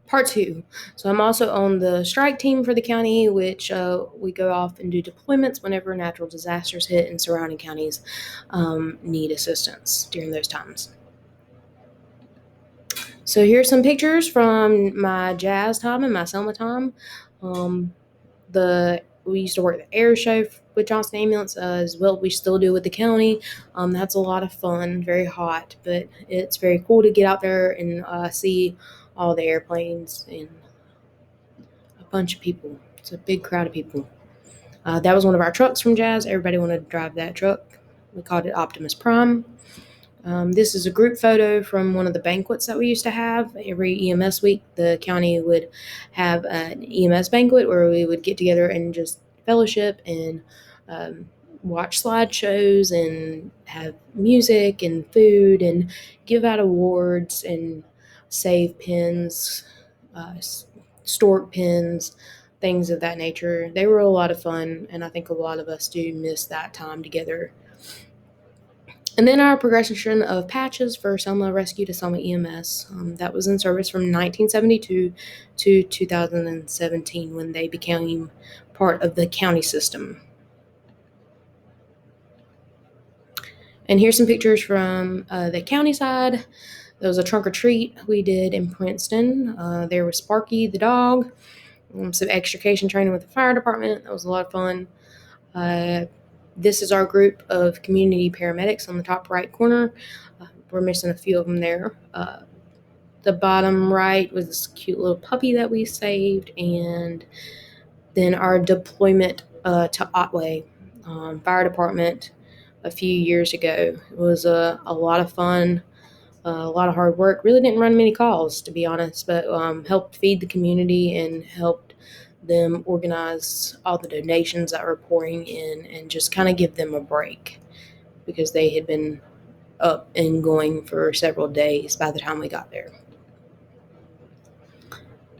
Part two. So I'm also on the strike team for the county, which we go off and do deployments whenever natural disasters hit and surrounding counties need assistance during those times. So here's some pictures from my jazz time and my Selma time. We used to work the air show with Johnston Ambulance as well. We still do with the county. That's a lot of fun. Very hot, but it's very cool to get out there and see all the airplanes and a bunch of people. It's a big crowd of people. That was one of our trucks from Jazz. Everybody wanted to drive that truck. We called it Optimus Prime. This is a group photo from one of the banquets that we used to have. Every EMS week, the county would have an EMS banquet where we would get together and just fellowship and watch slideshows and have music and food and give out awards and save pins, stork pins, things of that nature. They were a lot of fun, and I think a lot of us do miss that time together. And then our progression of patches for Selma Rescue to Selma EMS. That was in service from 1972 to 2017 when they became part of the county system. And here's some pictures from the county side. There was a trunk or treat we did in Princeton. There was Sparky the dog, some extrication training with the fire department. That was a lot of fun. This is our group of community paramedics on the top right corner. We're missing a few of them there. The bottom right was this cute little puppy that we saved, and then our deployment to Otway Fire Department a few years ago. It was a lot of fun, a lot of hard work. Really didn't run many calls, to be honest, but helped feed the community and helped them organize all the donations that were pouring in and just kind of give them a break because they had been up and going for several days by the time we got there.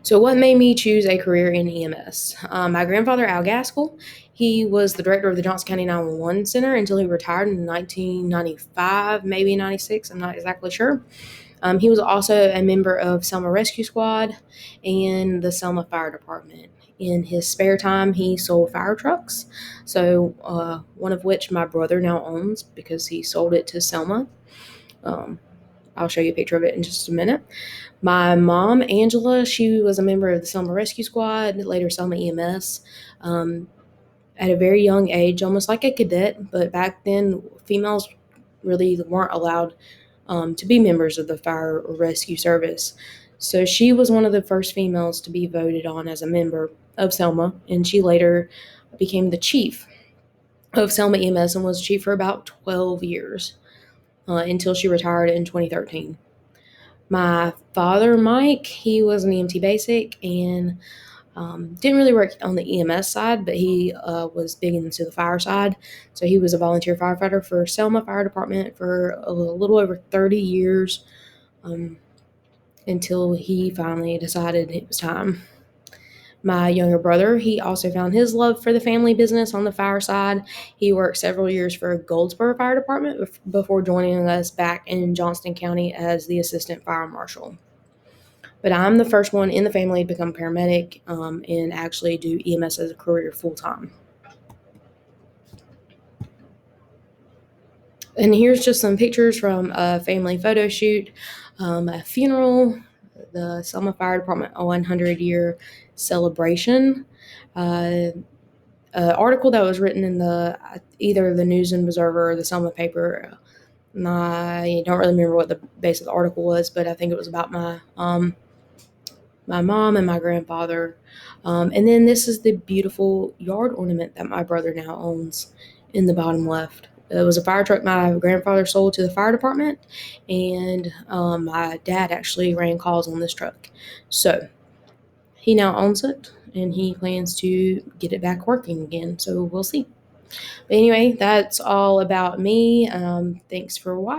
So what made me choose a career in EMS? My grandfather, Al Gaskell, he was the director of the Johnson County 911 Center until he retired in 1995, maybe 96, I'm not exactly sure. He was also a member of Selma Rescue Squad and the Selma Fire Department. In his spare time, he sold fire trucks, so one of which my brother now owns because he sold it to Selma. I'll show you a picture of it in just a minute. My mom, Angela, she was a member of the Selma Rescue Squad, later Selma EMS, at a very young age, almost like a cadet, but back then females really weren't allowed to be members of the fire rescue service. So she was one of the first females to be voted on as a member of Selma, and she later became the chief of Selma EMS and was chief for about 12 years until she retired in 2013. My father, Mike, he was an EMT basic and didn't really work on the EMS side, but he was big into the fire side. So he was a volunteer firefighter for Selma Fire Department for a little over 30 years until he finally decided it was time. My younger brother, he also found his love for the family business on the fire side. He worked several years for Goldsboro Fire Department before joining us back in Johnston County as the assistant fire marshal. But I'm the first one in the family to become paramedic and actually do EMS as a career full time. And here's just some pictures from a family photo shoot, a funeral, the Selma Fire Department 100-year celebration, an article that was written in either the News and Observer or the Selma paper. I don't really remember what the base of the article was, but I think it was about my mom and my grandfather. And then this is the beautiful yard ornament that my brother now owns in the bottom left. It was a fire truck my grandfather sold to the fire department, and my dad actually ran calls on this truck. So he now owns it, and he plans to get it back working again. So we'll see. But anyway, that's all about me. Thanks for watching.